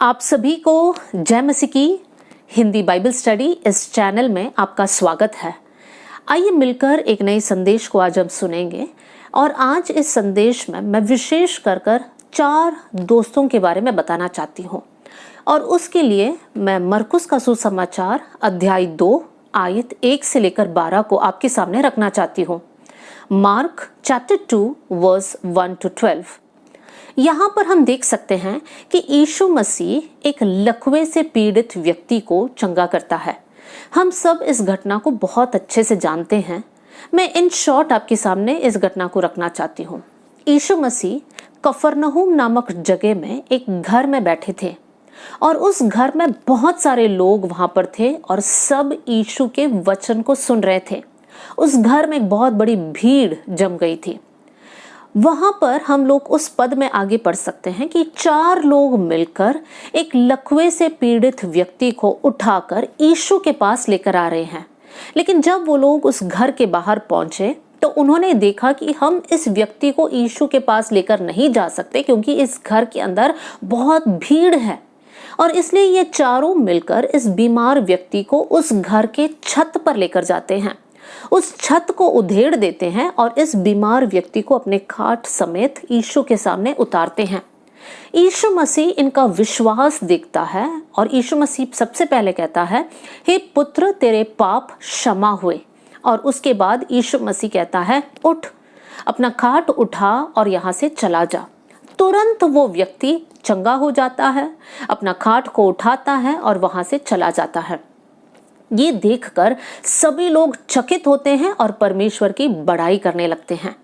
आप सभी को जय मसीह की हिंदी बाइबल स्टडी इस चैनल में आपका स्वागत है। आइए मिलकर एक नए संदेश को आज हम सुनेंगे और आज इस संदेश में मैं विशेष कर 4 दोस्तों के बारे में बताना चाहती हूँ और उसके लिए मैं मरकुस का सुसमाचार अध्याय 2 आयत 1 से लेकर 12 को आपके सामने रखना चाहती हूँ। Mark chapter 2 verse 1 to 12। यहाँ पर हम देख सकते हैं कि यीशु मसीह एक लकवे से पीड़ित व्यक्ति को चंगा करता है। हम सब इस घटना को बहुत अच्छे से जानते हैं। मैं इन शॉर्ट आपके सामने इस घटना को रखना चाहती हूँ। यीशु मसीह कफरनहूम नामक जगह में एक घर में बैठे थे और उस घर में बहुत सारे लोग वहां पर थे और सब यीशु के वचन को सुन रहे थे। उस घर में एक बहुत बड़ी भीड़ जम गई थी। वहां पर हम लोग उस पद में आगे पढ़ सकते हैं कि 4 लोग मिलकर एक लकवे से पीड़ित व्यक्ति को उठाकर यीशु के पास लेकर आ रहे हैं। लेकिन जब वो लोग उस घर के बाहर पहुंचे तो उन्होंने देखा कि हम इस व्यक्ति को यीशु के पास लेकर नहीं जा सकते क्योंकि इस घर के अंदर बहुत भीड़ है और इसलिए ये चारों मिलकर इस बीमार व्यक्ति को उस घर के छत पर लेकर जाते हैं। उस छत को उधेड़ देते हैं और इस बीमार व्यक्ति को अपने खाट समेत यीशु के सामने उतारते हैं। यीशु मसीह इनका विश्वास देखता है और यीशु मसीह सबसे पहले कहता है, हे पुत्र तेरे पाप क्षमा हुए। और उसके बाद यीशु मसीह कहता है, उठ, अपना खाट उठा और यहाँ से चला जा। तुरंत वो व्यक्ति चंगा हो जाता है, अपना खाट को उठाता है और वहां से चला जाता है। ये देखकर सभी लोग चकित होते हैं और परमेश्वर की बड़ाई करने लगते हैं।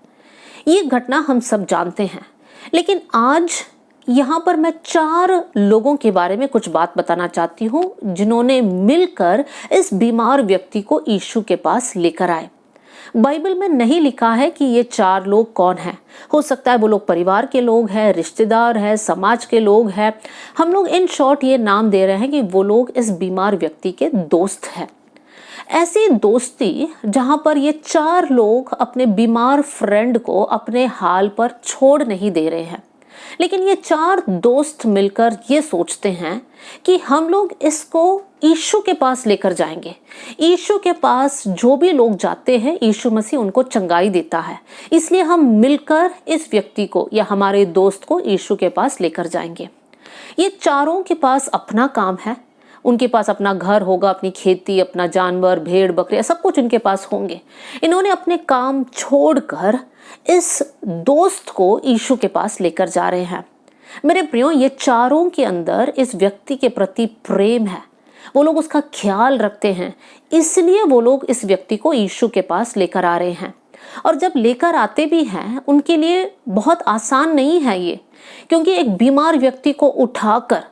ये घटना हम सब जानते हैं, लेकिन आज यहाँ पर मैं 4 लोगों के बारे में कुछ बात बताना चाहती हूँ जिन्होंने मिलकर इस बीमार व्यक्ति को यीशु के पास लेकर आए। बाइबल में नहीं लिखा है कि ये 4 लोग कौन हैं। हो सकता है वो लोग परिवार के लोग हैं, रिश्तेदार हैं, समाज के लोग हैं। हम लोग इन शॉर्ट ये नाम दे रहे हैं कि वो लोग इस बीमार व्यक्ति के दोस्त हैं। ऐसी दोस्ती जहां पर ये 4 लोग अपने बीमार फ्रेंड को अपने हाल पर छोड़ नहीं दे रहे हैं, लेकिन ये 4 दोस्त मिलकर ये सोचते हैं कि हम लोग इसको यीशु के पास लेकर जाएंगे। यीशु के पास जो भी लोग जाते हैं यीशु मसीह उनको चंगाई देता है, इसलिए हम मिलकर इस व्यक्ति को या हमारे दोस्त को यीशु के पास लेकर जाएंगे। ये चारों के पास अपना काम है, उनके पास अपना घर होगा, अपनी खेती, अपना जानवर, भेड़ बकरियां, सब कुछ इनके पास होंगे। इन्होंने अपने काम छोड़कर इस दोस्त को यीशु के पास लेकर जा रहे हैं। मेरे प्रियो, ये चारों के अंदर इस व्यक्ति के प्रति प्रेम है, वो लोग उसका ख्याल रखते हैं, इसलिए वो लोग इस व्यक्ति को यीशु के पास लेकर आ रहे हैं। और जब लेकर आते भी हैं उनके लिए बहुत आसान नहीं है ये, क्योंकि एक बीमार व्यक्ति को उठाकर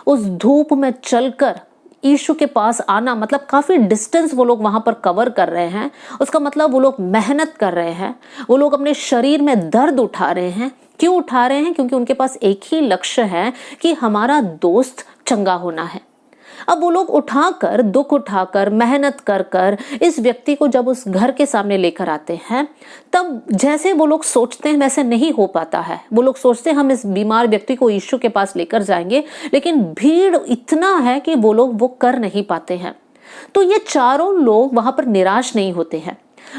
उस धूप में चलकर यीशु के पास आना मतलब काफी डिस्टेंस वो लोग वहां पर कवर कर रहे हैं। उसका मतलब वो लोग मेहनत कर रहे हैं, वो लोग अपने शरीर में दर्द उठा रहे हैं। क्यों उठा रहे हैं? क्योंकि उनके पास एक ही लक्ष्य है कि हमारा दोस्त चंगा होना है। अब वो लोग उठाकर, दुख उठाकर, मेहनत कर इस व्यक्ति को जब उस घर के सामने लेकर आते हैं, तब जैसे वो लोग सोचते हैं वैसे नहीं हो पाता है। वो लोग सोचते हैं हम इस बीमार व्यक्ति को यीशु के पास लेकर जाएंगे, लेकिन भीड़ इतना है कि वो लोग वो कर नहीं पाते हैं। तो ये चारों लोग वहां पर निराश नहीं होते हैं।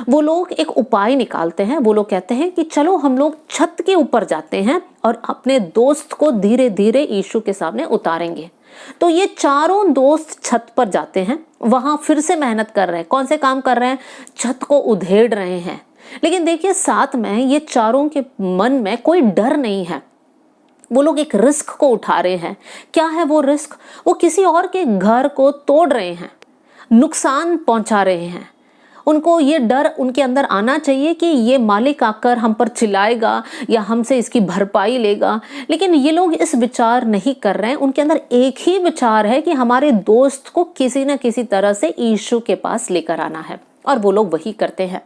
वो लोग एक उपाय निकालते हैं। वो लोग कहते हैं कि चलो हम लोग छत के ऊपर जाते हैं और अपने दोस्त को धीरे धीरे यीशु के सामने उतारेंगे। तो ये चारों दोस्त छत पर जाते हैं, वहां फिर से मेहनत कर रहे हैं। कौन से काम कर रहे हैं? छत को उधेड़ रहे हैं। लेकिन देखिए, साथ में ये चारों के मन में कोई डर नहीं है। वो लोग एक रिस्क को उठा रहे हैं। क्या है वो रिस्क? वो किसी और के घर को तोड़ रहे हैं, नुकसान पहुंचा रहे हैं। उनको ये डर उनके अंदर आना चाहिए कि ये मालिक आकर हम पर चिल्लाएगा या हमसे इसकी भरपाई लेगा, लेकिन ये लोग इस विचार नहीं कर रहे हैं। उनके अंदर एक ही विचार है कि हमारे दोस्त को किसी न किसी तरह से यीशु के पास लेकर आना है, और वो लोग वही करते हैं।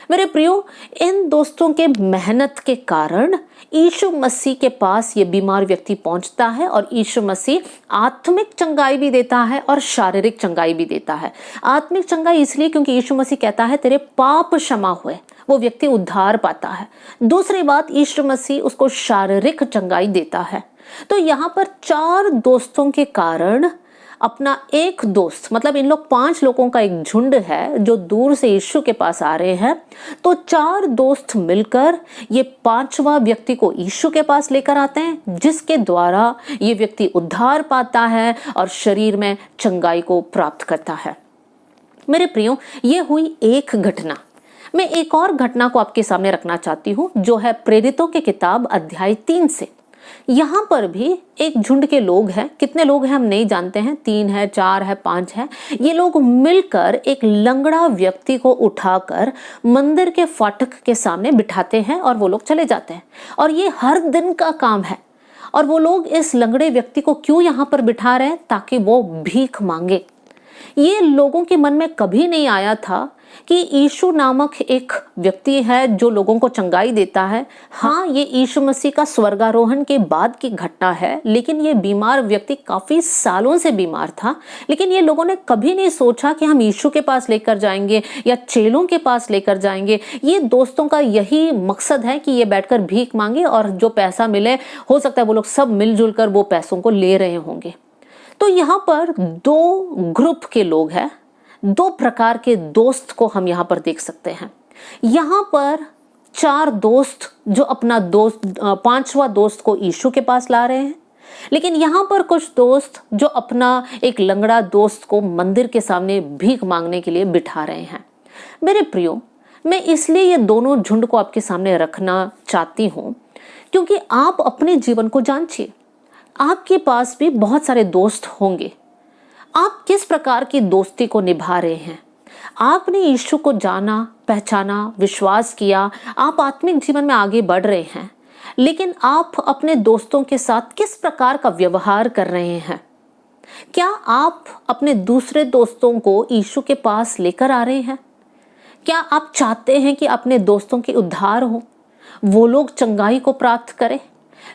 मेरे प्रियो, इन दोस्तों के मेहनत के कारण यीशु मसीह के पास ये बीमार व्यक्ति पहुंचता है और यीशु मसीह आत्मिक चंगाई भी देता है और शारीरिक चंगाई भी देता है। आत्मिक चंगाई इसलिए क्योंकि यीशु मसीह कहता है तेरे पाप क्षमा हुए, वो व्यक्ति उद्धार पाता है। दूसरी बात, यीशु मसीह उसको शारीरिक चंगाई देता है। तो यहाँ पर 4 दोस्तों के कारण अपना एक दोस्त, मतलब इन लोग 5 लोगों का एक झुंड है जो दूर से यीशु के पास आ रहे हैं, तो 4 दोस्त मिलकर ये 5वां व्यक्ति को यीशु के पास लेकर आते हैं, जिसके द्वारा ये व्यक्ति उद्धार पाता है और शरीर में चंगाई को प्राप्त करता है। मेरे प्रियो, ये हुई एक घटना। मैं एक और घटना को आपके सामने रखना चाहती हूँ, जो है प्रेरितों की किताब अध्याय 3 से। यहाँ पर भी एक झुंड के लोग हैं। कितने लोग हैं हम नहीं जानते हैं, 3 है, 4 है, 5 है। ये लोग मिलकर एक लंगड़ा व्यक्ति को उठाकर मंदिर के फाटक के सामने बिठाते हैं और वो लोग चले जाते हैं। और ये हर दिन का काम है। और वो लोग इस लंगड़े व्यक्ति को क्यों यहाँ पर बिठा रहे हैं? ताकि वो भीख मांगे। ये लोगों के मन में कभी नहीं आया था कि यीशु नामक एक व्यक्ति है जो लोगों को चंगाई देता है। हाँ, ये यीशु मसीह का स्वर्गारोहण के बाद की घटना है, लेकिन ये बीमार व्यक्ति काफी सालों से बीमार था। लेकिन ये लोगों ने कभी नहीं सोचा कि हम यीशु के पास लेकर जाएंगे या चेलों के पास लेकर जाएंगे। ये दोस्तों का यही मकसद है कि ये बैठकर भीख मांगे और जो पैसा मिले, हो सकता है वो लोग सब मिलजुल कर वो पैसों को ले रहे होंगे। तो यहाँ पर 2 ग्रुप के लोग हैं, 2 प्रकार के दोस्त को हम यहाँ पर देख सकते हैं। यहाँ पर 4 दोस्त जो अपना दोस्त 5वां दोस्त को यीशु के पास ला रहे हैं, लेकिन यहाँ पर कुछ दोस्त जो अपना एक लंगड़ा दोस्त को मंदिर के सामने भीख मांगने के लिए बिठा रहे हैं। मेरे प्रियो, मैं इसलिए ये दोनों झुंड को आपके सामने रखना चाहती हूँ क्योंकि आप अपने जीवन को जांचिए। आपके पास भी बहुत सारे दोस्त होंगे। आप किस प्रकार की दोस्ती को निभा रहे हैं? आपने यीशु को जाना, पहचाना, विश्वास किया, आप आत्मिक जीवन में आगे बढ़ रहे हैं, लेकिन आप अपने दोस्तों के साथ किस प्रकार का व्यवहार कर रहे हैं? क्या आप अपने दूसरे दोस्तों को यीशु के पास लेकर आ रहे हैं? क्या आप चाहते हैं कि अपने दोस्तों की उद्धार हो, वो लोग चंगाई को प्राप्त करें?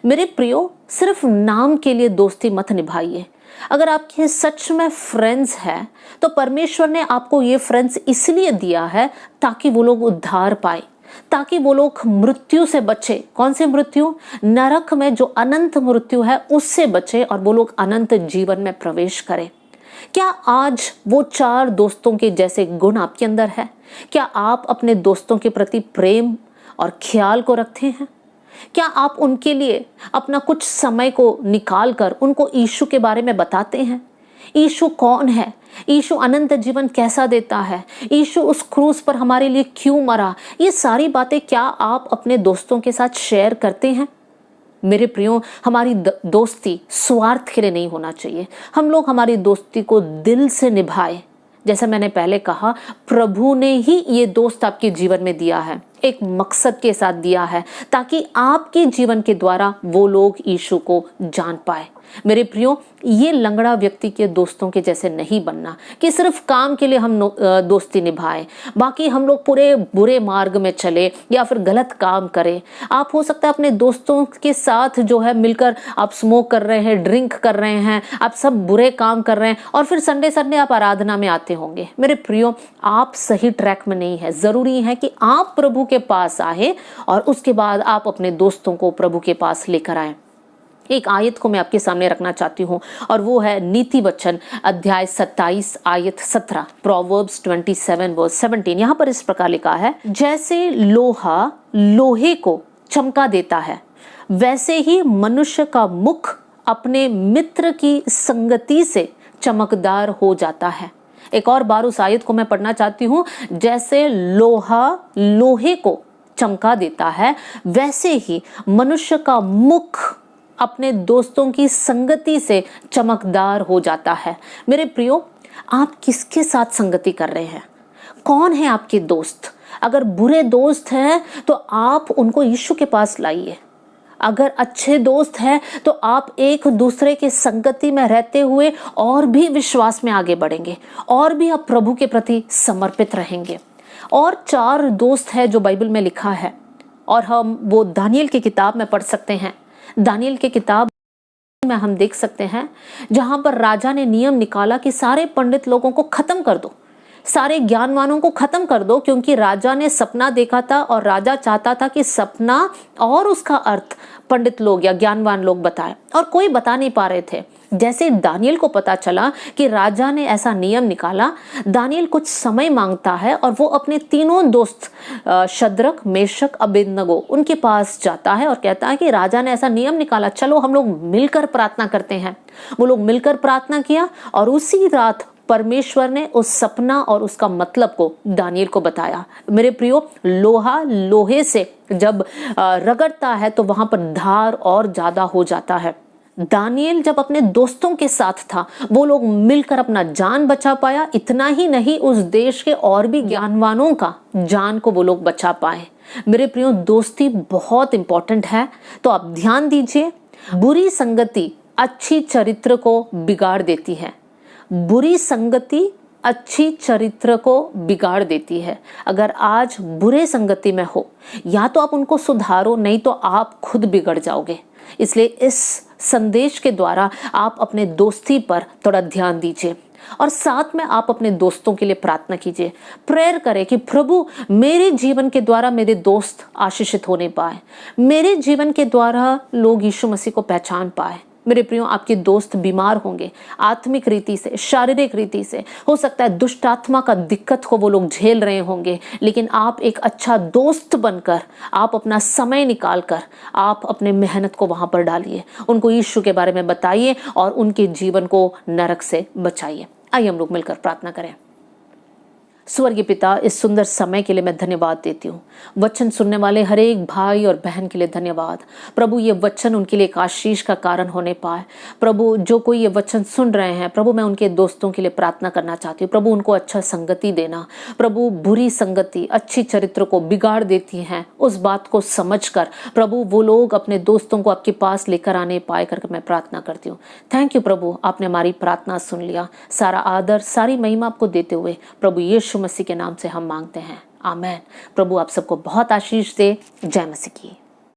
मेरे प्रियो, सिर्फ नाम के लिए दोस्ती मत निभाइए। अगर आपके सच में फ्रेंड्स हैं, तो परमेश्वर ने आपको ये फ्रेंड्स इसलिए दिया है ताकि वो लोग उद्धार पाए, ताकि वो लोग मृत्यु से बचे। कौन से मृत्यु? नरक में जो अनंत मृत्यु है उससे बचे और वो लोग अनंत जीवन में प्रवेश करें। क्या आज वो 4 दोस्तों के जैसे गुण आपके अंदर है? क्या आप अपने दोस्तों के प्रति प्रेम और ख्याल को रखते हैं? क्या आप उनके लिए अपना कुछ समय को निकाल कर उनको यीशु के बारे में बताते हैं? यीशु कौन है? यीशु अनंत जीवन कैसा देता है? यीशु उस क्रूस पर हमारे लिए क्यों मरा? ये सारी बातें क्या आप अपने दोस्तों के साथ शेयर करते हैं? मेरे प्रियो, हमारी दोस्ती स्वार्थ के लिए नहीं होना चाहिए। हम लोग हमारी दोस्ती को दिल से निभाए। जैसा मैंने पहले कहा, प्रभु ने ही ये दोस्त आपके जीवन में दिया है, एक मकसद के साथ दिया है, ताकि आपके जीवन के द्वारा वो लोग यीशु को जान पाए। मेरे प्रियो, ये लंगड़ा व्यक्ति के दोस्तों के जैसे नहीं बनना कि सिर्फ काम के लिए हम दोस्ती निभाएं, बाकी हम लोग पूरे बुरे मार्ग में चले या फिर गलत काम करें। आप हो सकता है अपने दोस्तों के साथ जो है मिलकर आप स्मोक कर रहे हैं, ड्रिंक कर रहे हैं, आप सब बुरे काम कर रहे हैं और फिर संडे संडे आप आराधना में आते होंगे। मेरे प्रियो, आप सही ट्रैक में नहीं है। जरूरी है कि आप प्रभु के पास आए और उसके बाद आप अपने दोस्तों को प्रभु के पास लेकर आए। एक आयत को मैं आपके सामने रखना चाहती हूँ और वो है नीति वचन अध्याय 27 आयत 17, प्रोवर्ब्स 27 वर्स 17। यहाँ पर इस प्रकार लिखा है, जैसे लोहा लोहे को चमका देता है, वैसे ही मनुष्य का मुख अपने मित्र की संगति से चमकदार हो जाता है। एक और बार उस आयत को मैं पढ़ना चाहती हूँ, जैसे लोहा लोहे को चमका देता है, वैसे ही मनुष्य का मुख अपने दोस्तों की संगति से चमकदार हो जाता है। मेरे प्रियो, आप किसके साथ संगति कर रहे हैं? कौन है आपके दोस्त? अगर बुरे दोस्त हैं तो आप उनको यीशु के पास लाइए। अगर अच्छे दोस्त हैं तो आप एक दूसरे के संगति में रहते हुए और भी विश्वास में आगे बढ़ेंगे और भी आप प्रभु के प्रति समर्पित रहेंगे। और 4 दोस्त है जो बाइबल में लिखा है, और हम वो दानियल की किताब में पढ़ सकते हैं। दानियल की किताब में हम देख सकते हैं जहां पर राजा ने नियम निकाला कि सारे पंडित लोगों को खत्म कर दो, सारे ज्ञानवानों को खत्म कर दो, क्योंकि राजा ने सपना देखा था और राजा चाहता था कि सपना और उसका अर्थ पंडित लोग या ज्ञानवान लोग बताएं, और कोई बता नहीं पा रहे थे। जैसे दानियल को पता चला कि राजा ने ऐसा नियम निकाला, दानियल कुछ समय मांगता है और वो अपने तीनों दोस्त शद्रक, मेशक, अबेदनगो उनके पास जाता है और कहता है कि राजा ने ऐसा नियम निकाला, चलो हम लोग मिलकर प्रार्थना करते हैं। वो लोग मिलकर प्रार्थना किया और उसी रात परमेश्वर ने उस सपना और उसका मतलब को दानियल को बताया। मेरे प्रियो, लोहा लोहे से जब रगड़ता है तो वहां पर धार और ज्यादा हो जाता है। दानियल जब अपने दोस्तों के साथ था, वो लोग मिलकर अपना जान बचा पाया। इतना ही नहीं, उस देश के और भी ज्ञानवानों का जान को वो लोग बचा पाए। मेरे प्रियो, दोस्ती बहुत इंपॉर्टेंट है, तो आप ध्यान दीजिए। बुरी संगति अच्छी चरित्र को बिगाड़ देती है। बुरी संगति अच्छी चरित्र को बिगाड़ देती है। अगर आज बुरे संगति में हो, या तो आप उनको सुधारो, नहीं तो आप खुद बिगड़ जाओगे। इसलिए इस संदेश के द्वारा आप अपने दोस्ती पर थोड़ा ध्यान दीजिए और साथ में आप अपने दोस्तों के लिए प्रार्थना कीजिए। प्रेयर करें कि प्रभु, मेरे जीवन के द्वारा मेरे दोस्त आशीषित होने पाए, मेरे जीवन के द्वारा लोग यीशु मसीह को पहचान पाए। मेरे प्रियो, आपके दोस्त बीमार होंगे, आत्मिक रीति से, शारीरिक रीति से, हो सकता है दुष्ट आत्मा का दिक्कत को वो लोग झेल रहे होंगे, लेकिन आप एक अच्छा दोस्त बनकर, आप अपना समय निकालकर आप अपने मेहनत को वहां पर डालिए, उनको यीशु के बारे में बताइए और उनके जीवन को नरक से बचाइए। आइए हम लोग मिलकर प्रार्थना करें। स्वर्गीय पिता, इस सुंदर समय के लिए मैं धन्यवाद देती हूँ। वचन सुनने वाले हर एक भाई और बहन के लिए धन्यवाद। प्रभु, ये वचन उनके लिए एक आशीष का कारण होने पाए। प्रभु, जो कोई ये वचन सुन रहे हैं, प्रभु मैं उनके दोस्तों के लिए प्रार्थना करना चाहती हूँ। प्रभु, उनको अच्छा संगति देना। प्रभु, बुरी संगति अच्छी चरित्र को बिगाड़ देती है, उस बात को समझकर प्रभु वो लोग अपने दोस्तों को आपके पास लेकर आने पाए करके मैं प्रार्थना करती हूँ। थैंक यू प्रभु, आपने हमारी प्रार्थना सुन लिया। सारा आदर, सारी महिमा आपको देते हुए प्रभु यीशु मसीह के नाम से हम मांगते हैं, आमेन। प्रभु आप सबको बहुत आशीष दे। जय मसीह की।